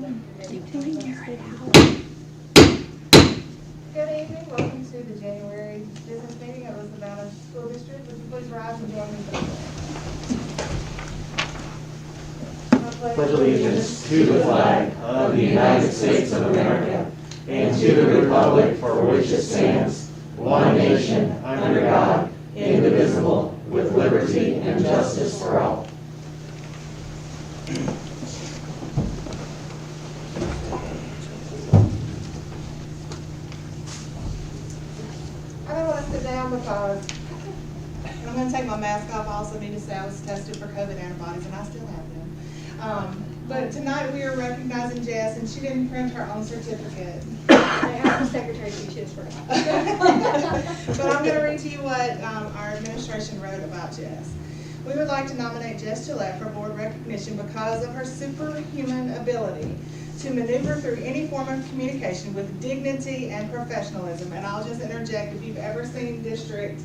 evening, welcome to the January business meeting of the Savannah School District. Would you please rise and join me for the pledge? Pledge allegiance to the flag of the United States of America and to the republic for which it stands, one nation, under God, indivisible, with liberty and justice for all. I don't want to sit down because I'm going to take my mask off. I also need to say I was tested for COVID antibodies, and I still have them. But tonight we are recognizing Jess, and she didn't print her own certificate. I asked the secretary if she just forgot. But I'm going to read to you what our administration wrote about Jess. We would like to nominate Jess Gillette for board recognition because of her superhuman ability to maneuver through any form of communication with dignity and professionalism. And I'll just interject, if you've ever seen district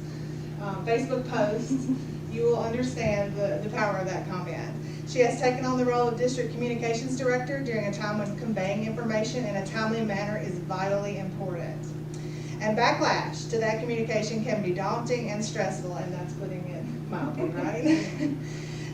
Facebook posts, you will understand the power of that comment. She has taken on the role of District Communications Director during a time when conveying information in a timely manner is vitally important. And backlash to that communication can be daunting and stressful, and that's putting it mildly, right?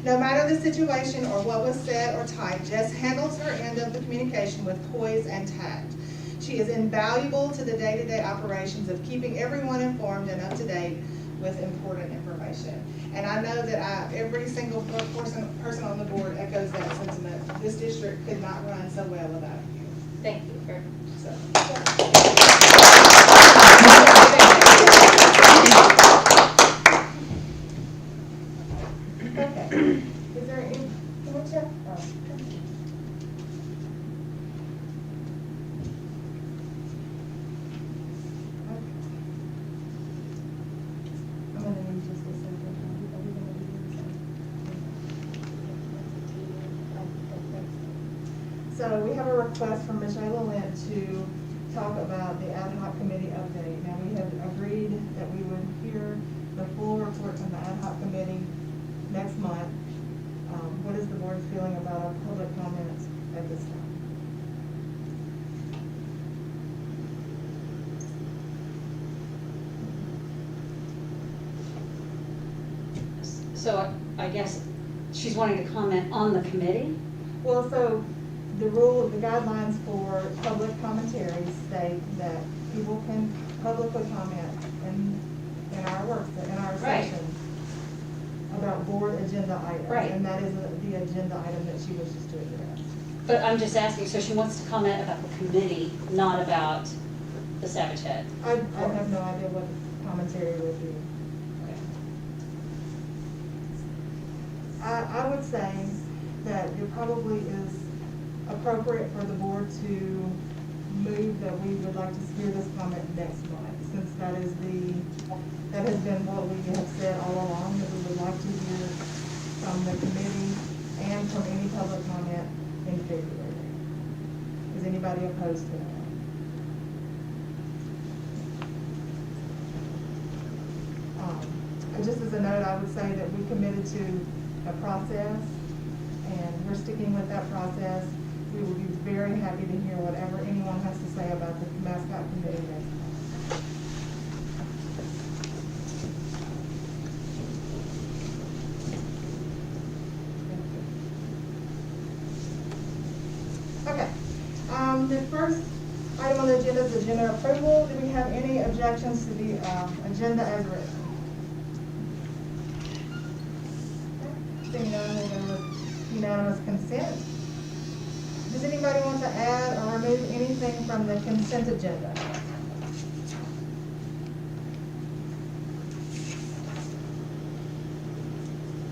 No matter the situation or what was said or typed, Jess handles her end of the communication with poise and tact. She is invaluable to the day-to-day operations of keeping everyone informed and up to date with important information. And I know that every single person on the board echoes that sentiment. This district could not run so well without you. Thank you very much. So. Okay. Is there any? Can we check? Oh. I'm going to need just a second. Are we going to do this? So we have a request from Michelle Lent to talk about the ad hoc committee update. Now, we have agreed that we would hear the full report from the ad hoc committee next month. What is the board's feeling about our public comments at this time? So I guess she's wanting to comment on the committee? Well, so the guidelines for public commentaries state that people can publicly comment in our Right. sessions about board agenda items. Right. And that is the agenda item that she wishes to address. But I'm just asking, so she wants to comment about the committee, not about the Savage Head? I have no idea what commentary would be. I would say that it probably is appropriate for the board to move that we would like to hear this comment next month, since that has been what we have said all along, that we would like to hear from the committee and from any public comment in February. Is anybody opposed to that? Just as a note, I would say that we committed to a process, and we're sticking with that process. We will be very happy to hear whatever anyone has to say about the mascot committee next month. Okay. The first item on the agenda is agenda approval. Do we have any objections to the agenda as written? Seeing none, we'll go with unanimous consent. Does anybody want to add or remove anything from the consent agenda?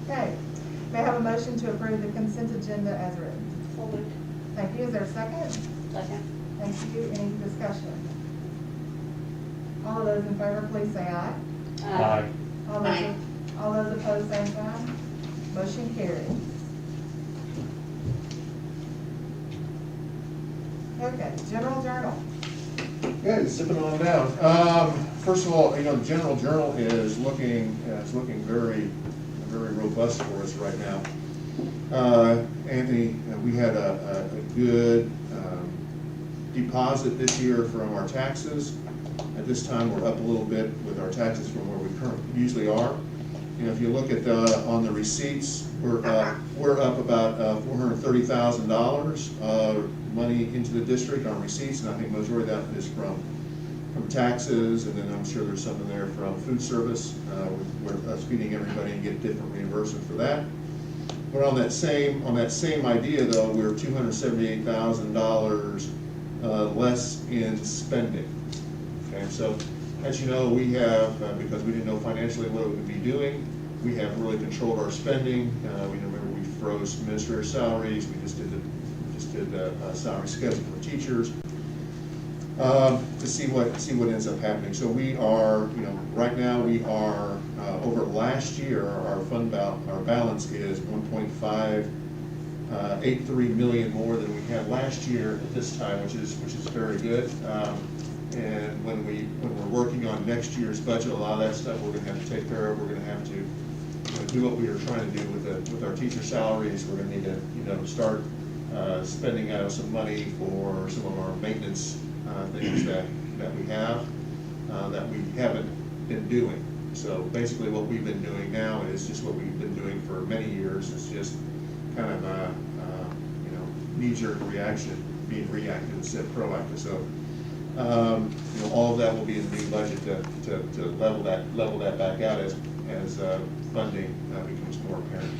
Okay. May I have a motion to approve the consent agenda as written? So moved. Thank you. Is there a second? Second. Thank you. Any discussion? All of those in favor, please say aye. Aye. All those opposed, same sign. Motion carries. Okay, general journal. Okay, zipping on down. First of all, the general journal is looking very, very robust for us right now. Anthony, we had a good deposit this year from our taxes. At this time, we're up a little bit with our taxes from where we currently usually are. You know, if you look at on the receipts, we're up about $430,000 money into the district on receipts, and I think majority of that is from taxes, and then I'm sure there's something there from food service. We're feeding everybody and get different reimbursement for that. But on that same idea though, we're $278,000 less in spending. Okay, so as you know, we have, because we didn't know financially what we would be doing, we have really controlled our spending. We remember we froze administrator salaries. We just did the salary schedule for teachers to see what ends up happening. So we are, you know, right now we are over last year. Our balance is 1.583 million more than we had last year at this time, which is very good. And when we're working on next year's budget, a lot of that stuff we're going to have to take care of. We're going to have to do what we were trying to do with our teacher salaries. We're going to need to start spending out some money for some of our maintenance things that we have that we haven't been doing. So basically, what we've been doing now is just what we've been doing for many years. It's just kind of knee-jerk reaction, being reactive instead of proactive. So. All of that will be in the new budget to level that back out as funding becomes more apparent.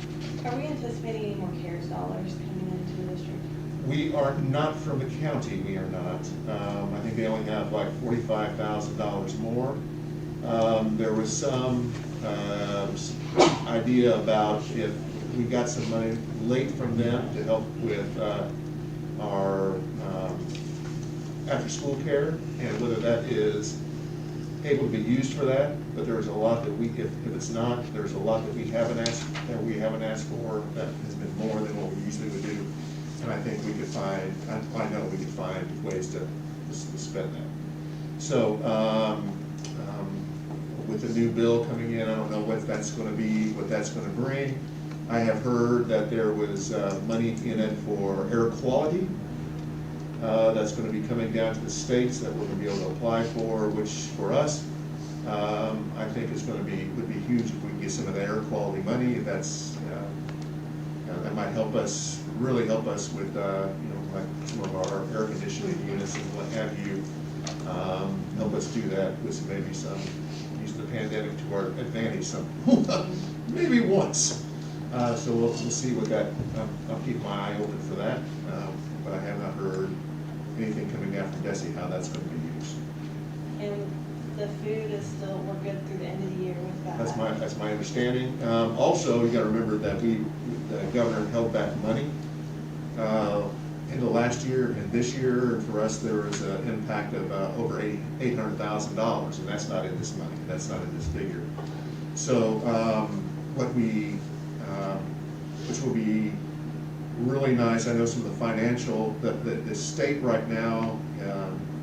Are we anticipating any more CARES dollars coming into the district? We are not from the county. We are not. I think they only have like $45,000 more. There was some idea about if we got some money late from them to help with our after-school care, and whether that is able to be used for that. But there's a lot that if it's not, there's a lot that we haven't asked for that has been more than what we usually would do. And I think we could find, I know we could find ways to spend that. So with the new bill coming in, I don't know what that's going to be, what that's going to bring. I have heard that there was money in it for air quality. That's going to be coming down to the states that we're going to be able to apply for, which for us, I think would be huge if we can get some of the air quality money. If that's that might really help us with like some of our air conditioning units and what have you. Help us do that with maybe use the pandemic to our advantage maybe once. So we'll see what that. I'll keep my eye open for that. But I have not heard anything coming out from DESE how that's going to be used. And the food is still, we're good through the end of the year with that? That's my understanding. Also, you got to remember that the governor held back money in the last year and this year. And for us, there was an impact of over $800,000, and that's not in this money. That's not in this figure. So which will be really nice. I know some of the financial, the state right now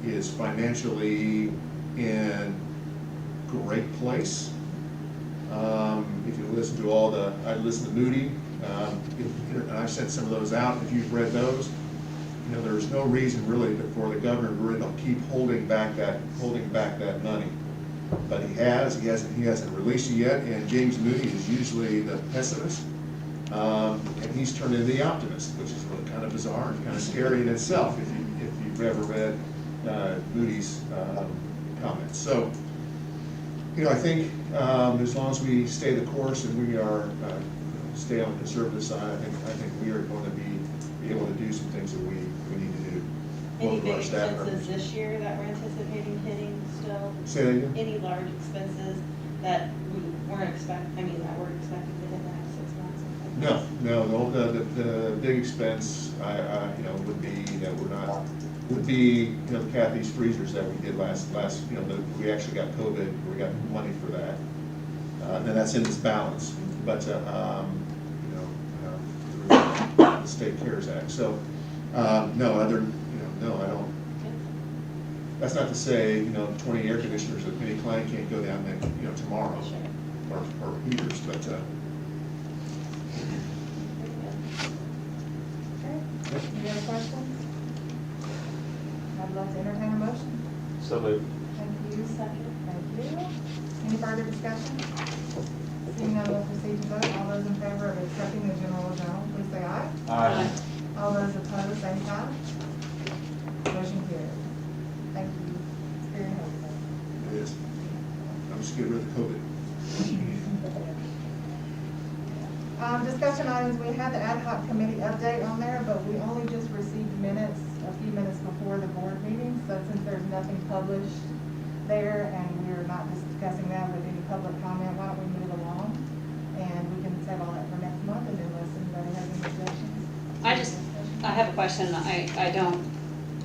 is financially in great place. If you listen to I listened to Moody, and I've sent some of those out. If you've read those, there's no reason really for the governor to really keep holding back that money. But he hasn't released it yet. And James Moody is usually the pessimist. And he's turned into the optimist, which is really kind of bizarre and kind of scary in itself if you've ever read Moody's comments. So, I think as long as we stay the course and we are stay on the conservative side, I think we are going to be able to do some things that we need to do. Any big expenses this year that we're anticipating hitting still? Say that again? Any large expenses that we're expecting to hit in the next 6 months? No. The big expense, would be Kathy's freezers that we did last. We actually got COVID. We got money for that, and that's in this balance. But the State CARES Act. So no, I don't. That's not to say 20 air conditioners at Penny Klein can't go down there tomorrow, or heaters, but. Any other questions? I'd like to entertain a motion. So moved. Thank you. Second. Thank you. Any further discussion? Seeing none, we'll proceed to vote. All those in favor of accepting the general journal, please say aye. Aye. All those opposed, same sign. Motion carried. Thank you. It's very helpful. It is. I'm just getting rid of COVID. Discussion items, we had the ad hoc committee update on there, but we only just received minutes, a few minutes before the board meeting, so since there's nothing published there, and we're not discussing that with any public comment, why don't we move along? And we can save all that for next month, and unless anybody has any suggestions. I have a question. I don't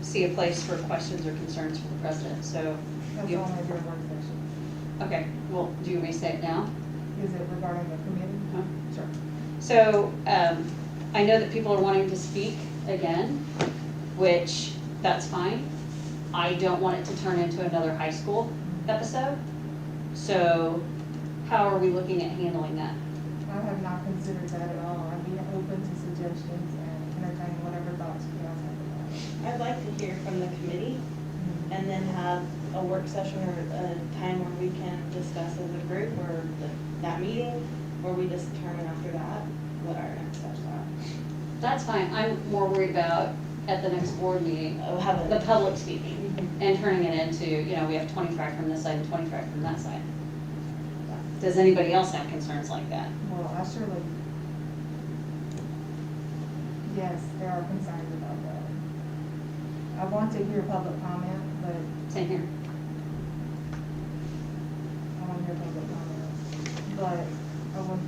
see a place for questions or concerns for the president, so. That's you- only during work session. Okay, well, do you want me to say it now? Is it regarding the committee? Huh? Sure. So, I know that people are wanting to speak again, which, that's fine. I don't want it to turn into another high school episode. So, how are we looking at handling that? I have not considered that at all. I'd be open to suggestions and entertain whatever thoughts you guys have about it. I'd like to hear from the committee and then have a work session or a time where we can discuss as a group or that meeting, where we just determine after that what our next steps are. That's fine. I'm more worried about at the next board meeting, Oh, have the a, public speaking and turning it into, we have 25 from this side and 25 from that side. Does anybody else have concerns like that? Well, I surely, yes, there are concerns about that. I want to hear public comment, but Same here. I want to hear public comment. But I want,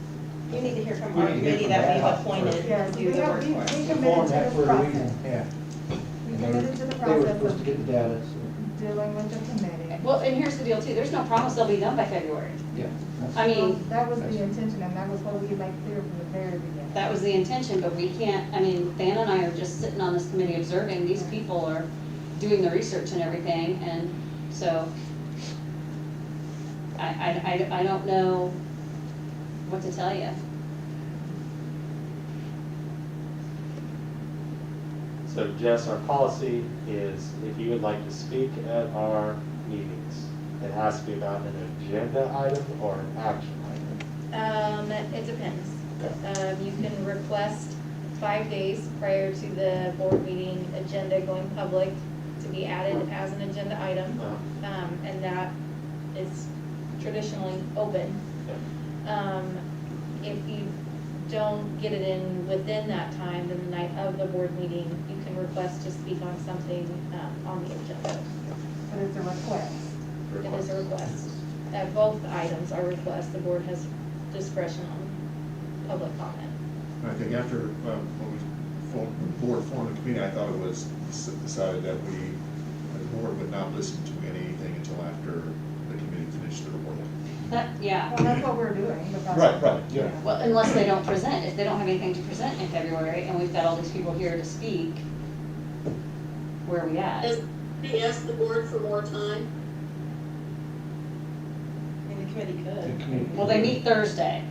you need to hear from We our need to hear committee from that that we've house appointed first. yes, to we do the have, work we for us. committed Form to that the where we process. can, yeah. We They were committed to the they were process supposed to of get the data, so, dealing with the committee. Well, and here's the deal too. There's no promise they'll be done by February. yeah. I mean, That was the intention, and that was what we made clear from the very beginning. that was the intention, but we can't, Dan and I are just sitting on this committee observing. These people are doing the research and everything, and so I don't know what to tell you. So Jess, our policy is if you would like to speak at our meetings, it has to be about an agenda item or an action item. It depends. Okay. You can request 5 days prior to the board meeting agenda going public to be added as an agenda item. And that is traditionally open. If you don't get it in within that time, then the night of the board meeting, you can request to speak on something on the agenda. But it's a request. It is a request. Both items are requests. The board has discretion on public comment. I think after, when the board formed the committee, I thought it was decided that the board would not listen to anything until after the committee finished their work. Yeah. Well, that's what we're doing, because. Right, yeah. Well, unless they don't present. If they don't have anything to present in February and we've got all these people here to speak, where are we at? Has he asked the board for more time? I mean, the committee the could. committee. Well, they meet Thursday.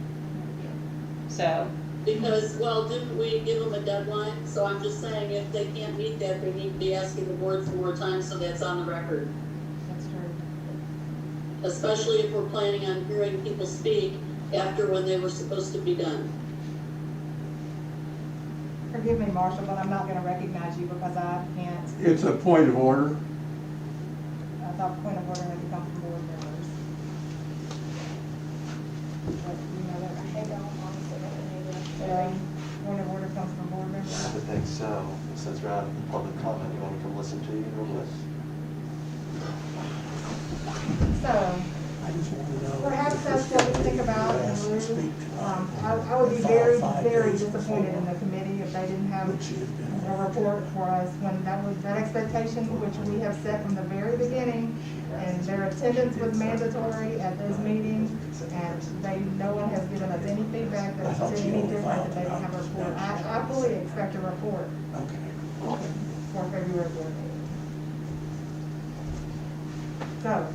So, Because, well, didn't we give them a deadline? So I'm just saying, if they can't meet that, they need to be asking the board for more time, so that's on the record. That's true. Especially if we're planning on hearing people speak after when they were supposed to be done. Forgive me, Marshall, but I'm not gonna recognize you because I can't. It's a point of order. I thought point of order had to come from board members. But you know that. Point of order comes from board members. I would think so. Since we're out of public comment, you want me to come listen to you real quick? So, I just want to know. perhaps that's what we think about and move. I would be very, very disappointed in the committee if they didn't have a report for us when that expectation, which we have set from the very beginning, and their attendance was mandatory at those meetings, and no one has given us any feedback that said any different, that they don't have a report. I fully expect a report Okay. for February board meeting. So,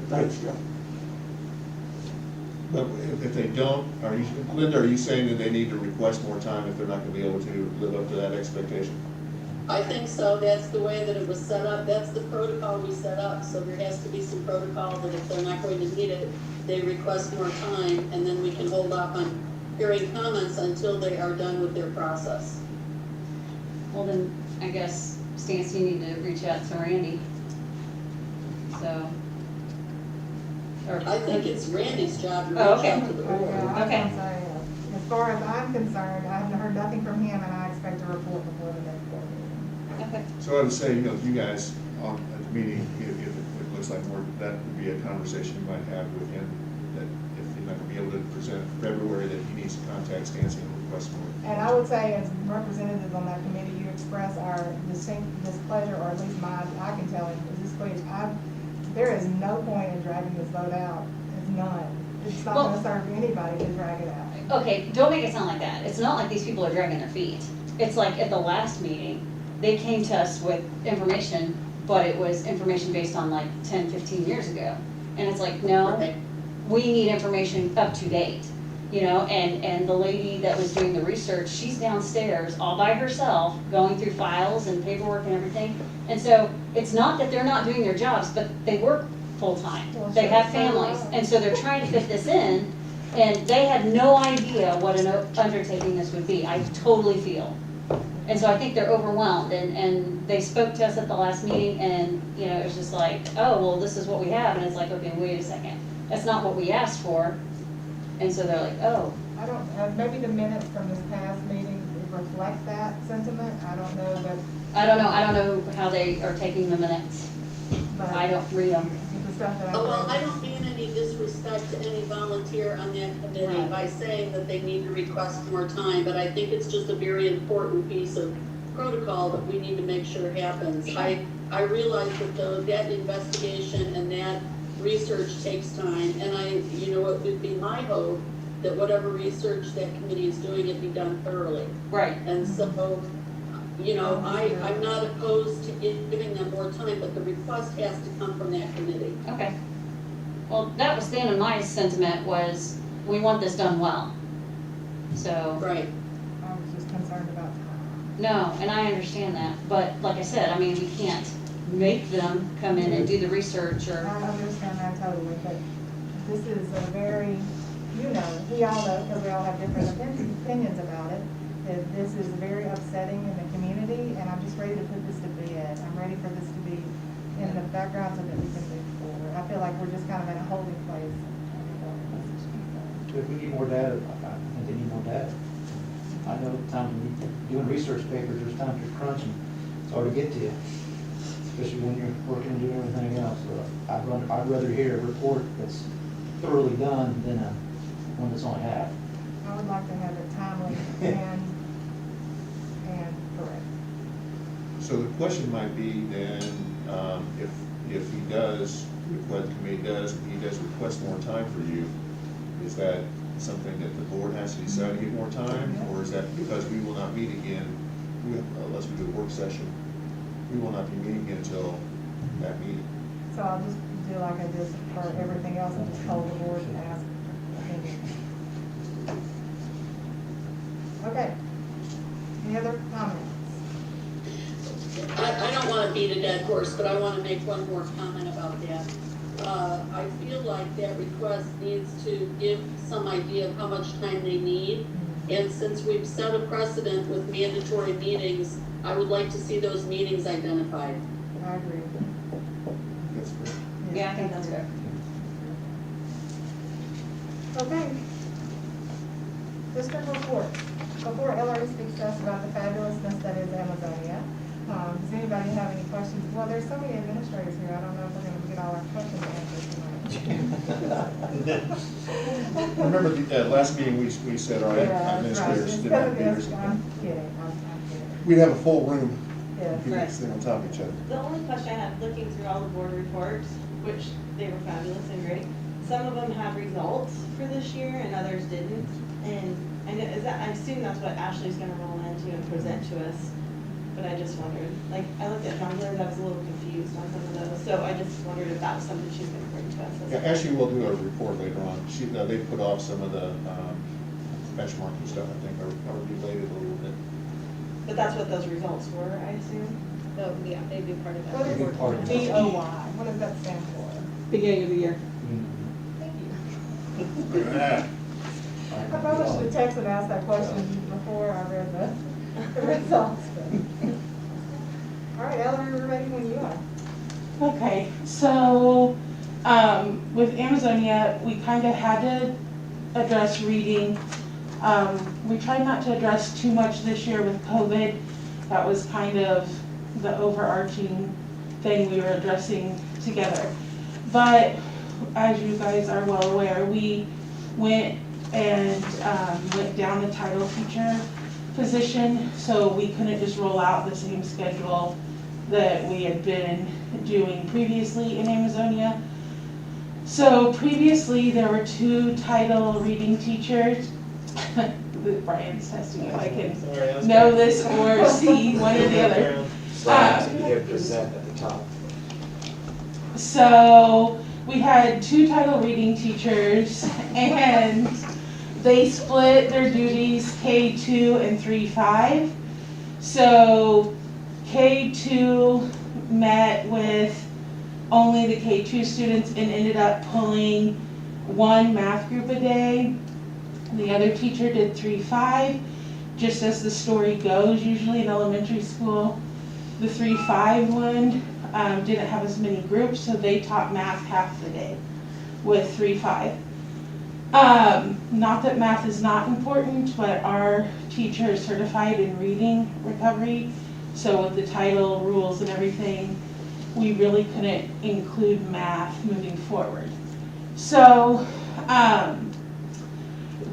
Thanks, Joe. But if they don't, Linda, are you saying that they need to request more time if they're not gonna be able to live up to that expectation? I think so, that's the way that it was set up, that's the protocol we set up, so there has to be some protocol that if they're not going to need it, they request more time, and then we can hold off on hearing comments until they are done with their process. Well, then, I guess, Stance, you need to reach out to Randy. So. Or- I think it's Randy's job to reach Oh, okay. out to the board. I Okay. can say, as far as I'm concerned, I haven't heard nothing from him, and I expect a report before the next board meeting. Okay. So I would say, you know, you guys at the meeting, if it looks like more, that would be a conversation you might have with him, that if you're not gonna be able to present February, that he needs to contact Stancy and request more. And I would say, as representatives on that committee, you express our distinct displeasure, or at least mine, I can tell him, is displeasure. There is no point in dragging this vote out, it's none. It's not gonna Well- serve anybody to drag it out. Okay, don't make it sound like that. It's not like these people are dragging their feet. It's like at the last meeting, they came to us with information, but it was information based on like 10, 15 years ago. And it's like, no, Right. we need information up to date, you know, and the lady that was doing the research, she's downstairs all by herself, going through files and paperwork and everything. And so it's not that they're not doing their jobs, but they work full-time. Well, They sure, have so families, do I. and so they're trying to fit this in, and they had no idea what an undertaking this would be, I totally feel. And so I think they're overwhelmed, and they spoke to us at the last meeting, and, you know, it was just like, oh, well, this is what we have, and it's like, okay, wait a second, that's not what we asked for. And so they're like, oh, I don't, maybe the minutes from this past meeting reflect that sentiment, I don't know, but. I don't know how they are taking the minutes, but I don't read them. The stuff that I. Oh, well, I don't mean any disrespect to any volunteer on that committee Right. by saying that they need to request more time, but I think it's just a very important piece of protocol that we need to make sure happens. I realize that that investigation and that research takes time, and it would be my hope that whatever research that committee is doing, it be done thoroughly. Right, And so, I'm not opposed to giving them more time, but the request has to come from that committee. okay. Well, that was then, and my sentiment was, we want this done well. So, Right. I was just concerned about time. no, and I understand that, but like I said, I mean, we can't make them come in and do the research or, I understand that totally, but this is a very, we all know, because we all have different opinions about it, that this is very upsetting in the community, and I'm just ready to put this to bed. I'm ready for this to be in the background so that we can move forward. I feel like we're just kind of in a holding place. If we need more data, I think they need more data. I know times when you're doing research papers, there's times you're crunching, it's hard to get to you, especially when you're working and doing everything else. So I'd rather hear a report that's thoroughly done than one that's only half. I would like to have it timely and correct. So the question might be then, if he does, what the committee does, and he does request more time for you, is that something that the board has to decide to get more time? Or is that because we will not meet again, unless we do a work session, we will not be meeting again until that meeting? So I'll just do like I did for everything else and just hold the board and ask opinion. Okay. Any other comments? I don't want to beat a dead horse, but I want to make one more comment about that. I feel like that request needs to give some idea of how much time they need. And since we've set a precedent with mandatory meetings, I would like to see those meetings identified. I agree. That's fair. yeah, I think that's good. Okay. District report. Before Ellery speaks to us about the fabulousness that is Amazonia, does anybody have any questions? Well, there's so many administrators here, I don't know if we're gonna get all our questions answered tonight. Remember, the last meeting, we said our Yeah, that's right. administrators It's did gonna not be be a- here. I'm kidding, I'm kidding. We'd have a full room, Yeah, if we right. could sit on top of each other. The only question I had, looking through all the board reports, which they were fabulous and great, some of them have results for this year and others didn't. And I know, I assume that's what Ashley's gonna roll into and present to us. But I just wondered, like, I looked at John-Blair's, I was a little confused on some of those, so I just wondered if that was something she's gonna bring to us. Yeah, Ashley will do a report later on. They put off some of the benchmarking stuff, I think, are related a little bit. But that's what those results were, I assume? So, yeah, they'd be part of that. What is Big part of it. BOY? What does that stand for? Beginning of the year. Thank you. I probably should have texted and asked that question before I read the results. but- All right, Ellen, we're ready when you are. Okay, so, with Amazonia, we kind of had to address reading. We tried not to address too much this year with COVID. That was kind of the overarching thing we were addressing together. But as you guys are well aware, we went and went down the title teacher position, so we couldn't just roll out the same schedule that we had been doing previously in Amazonia. So previously, there were 2 title reading teachers. Brian's testing if I can know this or see one or the other. You hit present at the top. So we had 2 title reading teachers, and they split their duties K2 and 3-5. So K2 met with only the K2 students and ended up pulling 1 math group a day. The other teacher did 3-5, just as the story goes usually in elementary school. The 3-5 one didn't have as many groups, so they taught math half the day with 3-5. Not that math is not important, but our teacher is certified in reading recovery, so with the title rules and everything, we really couldn't include math moving forward. So,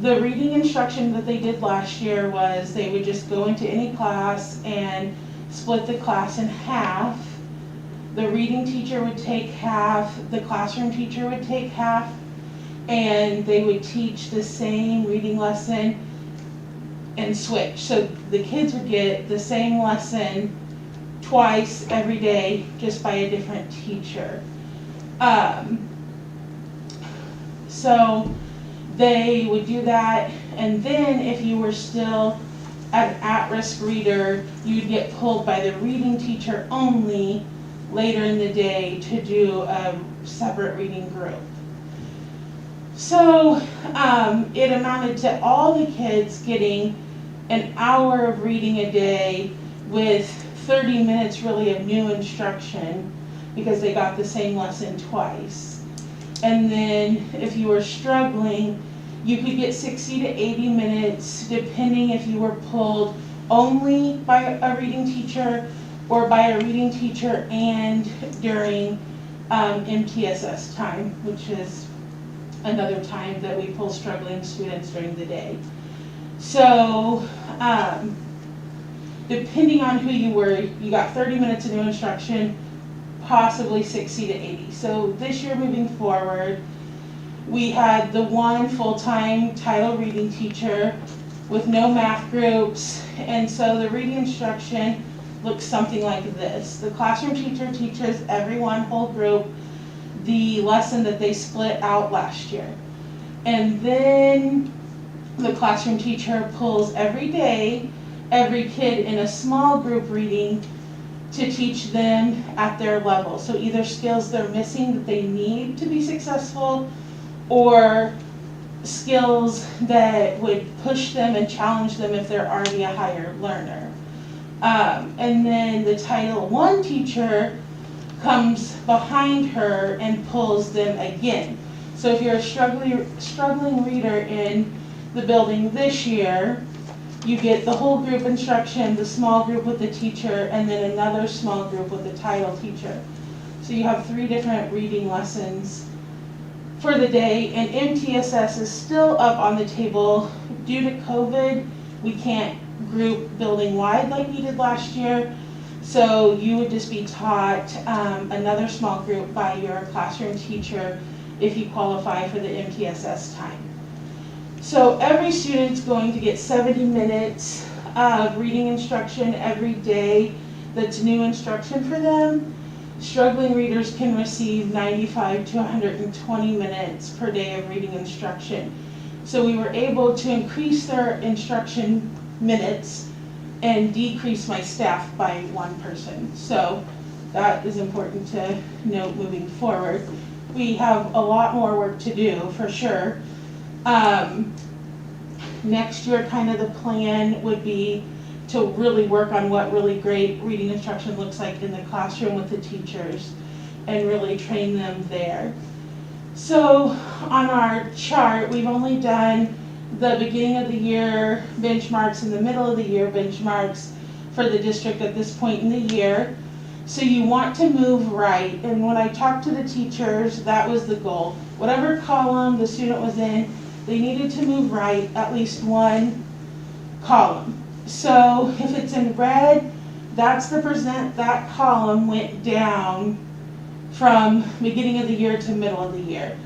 the reading instruction that they did last year was they would just go into any class and split the class in half. The reading teacher would take half, the classroom teacher would take half, and they would teach the same reading lesson and switch. So the kids would get the same lesson twice every day, just by a different teacher. So they would do that, and then if you were still an at-risk reader, you'd get pulled by the reading teacher only later in the day to do a separate reading group. So it amounted to all the kids getting an hour of reading a day with 30 minutes really of new instruction, because they got the same lesson twice. And then if you were struggling, you could get 60 to 80 minutes depending if you were pulled only by a reading teacher or by a reading teacher and during MTSS time, which is another time that we pull struggling students during the day. So depending on who you were, you got 30 minutes of new instruction, possibly 60 to 80. So this year moving forward, we had the 1 full-time title reading teacher with no math groups, and so the reading instruction looks something like this. The classroom teacher teaches every one whole group the lesson that they split out last year. And then the classroom teacher pulls every day every kid in a small group reading to teach them at their level. So either skills they're missing that they need to be successful, or skills that would push them and challenge them if they're already a higher learner. And then the Title I teacher comes behind her and pulls them again. So if you're a struggling reader in the building this year, you get the whole group instruction, the small group with the teacher, and then another small group with the title teacher. So you have 3 different reading lessons for the day, and MTSS is still up on the table. Due to COVID, we can't group building wide like we did last year, so you would just be taught another small group by your classroom teacher if you qualify for the MTSS time. So every student's going to get 70 minutes of reading instruction every day that's new instruction for them. Struggling readers can receive 95 to 120 minutes per day of reading instruction. So we were able to increase their instruction minutes and decrease my staff by 1 person. So that is important to note moving forward. We have a lot more work to do for sure. Next year, kind of the plan would be to really work on what really great reading instruction looks like in the classroom with the teachers and really train them there. So on our chart, we've only done the beginning of the year benchmarks and the middle of the year benchmarks for the district at this point in the year. So you want to move right, and when I talked to the teachers, that was the goal. Whatever column the student was in, they needed to move right at least 1 column. So if it's in red, that's the percent that column went down from beginning of the year to middle of the year.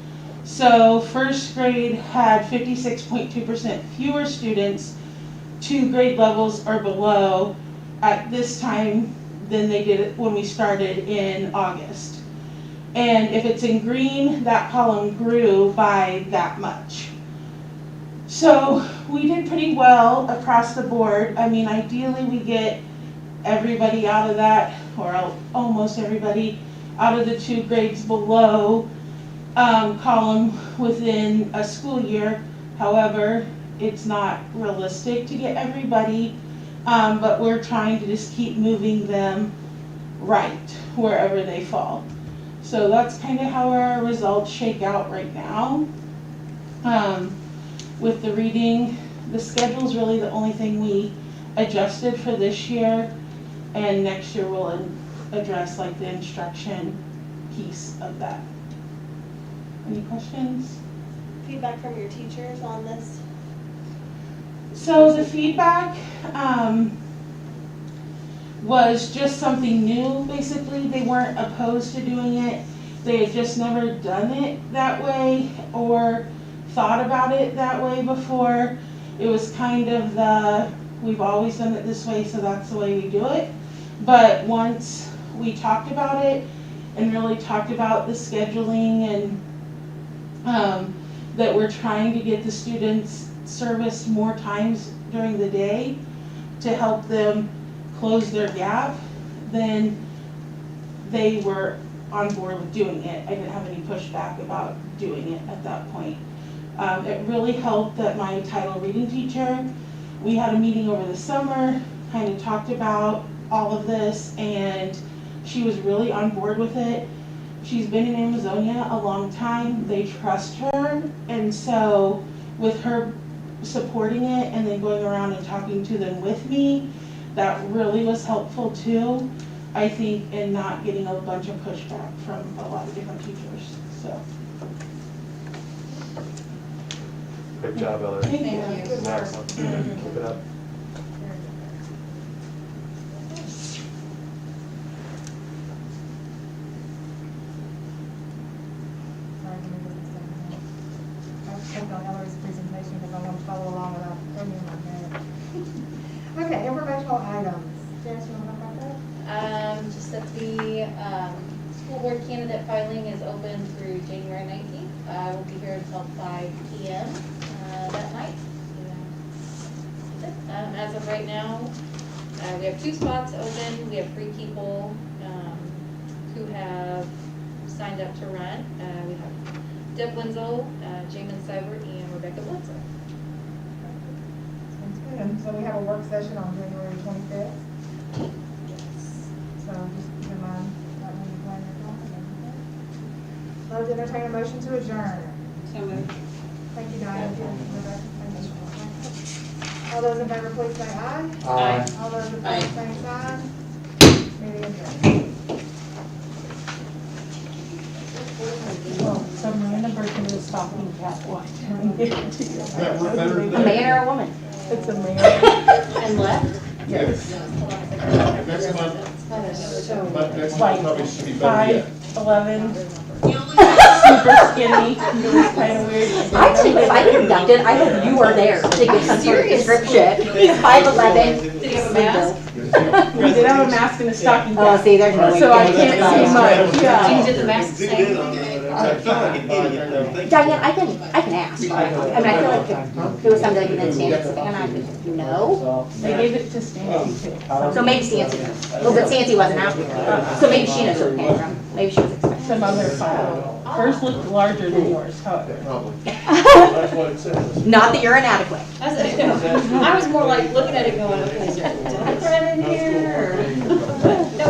So first grade had 56.2% fewer students 2 grade levels or below at this time than they did when we started in August. And if it's in green, that column grew by that much. So we did pretty well across the board. I mean, ideally we get everybody out of that, or almost everybody out of the 2 grades below column within a school year. However, it's not realistic to get everybody, but we're trying to just keep moving them right wherever they fall. So that's kind of how our results shake out right now. With the reading, the schedule is really the only thing we adjusted for this year, and next year we'll address like the instruction piece of that. Any questions? Feedback from your teachers on this? So the feedback was just something new, basically. They weren't opposed to doing it. They had just never done it that way or thought about it that way before. It was kind of we've always done it this way, so that's the way we do it. But once we talked about it and really talked about the scheduling and that we're trying to get the students serviced more times during the day to help them close their gap, then they were on board with doing it. I didn't have any pushback about doing it at that point. It really helped that my title reading teacher, we had a meeting over the summer, kind of talked about all of this, and she was really on board with it. She's been in Amazonia a long time. They trust her, and so with her supporting it and then going around and talking to them with me, that really was helpful too, I think, in not getting a bunch of pushback from a lot of different teachers. So. Great job, Ellery. Thank you. Excellent. Keep it up. On Ellery's presentation because I want to follow along without turning my head. Okay, informational items. Janice, you want to talk about that? Just that the school board candidate filing is open through January 19th. We'll be here until 5 p.m. That night. As of right now, we have 2 spots open. We have 3 people who have signed up to run. We have Deb Wenzel, Jamin Seibert, and Rebecca Blitzer. Sounds good. And so we have a work session on January 25th. So just keep in mind that when you plan your calendar. I'll entertain a motion to adjourn. So moved. Thank you, Diane. Rebecca, thank you. All those in favor, please say aye. Aye. All those opposed, Aye. same sign. Meeting adjourned. Some random person is stopping Cat White. Yeah, we're better than A man or a woman? It's a man. And left? Yes. Next month, next month probably should be better yet. 5'11", The only super skinny. It was kind of weird. I think if I conducted, I hope you were there to give some sort of description. 5'11". Did he have a mask? We did have a mask and a stocking Oh, cap. see, there's no way. So you I can can't do see that. much, yeah. Did the mask say? Diane, I can ask. I mean, I feel like if there was something like in Stancy, Savannah, I could know. They gave it to Stancy too. So maybe Stancy knows. Well, but Stancy wasn't out here. So maybe she knows where it came from. Maybe she was expecting. Some other file. Hers looked larger than yours, however. Probably. That's what it says. Not that you're inadequate. I was more like looking at it going, okay, is there a Democrat in here?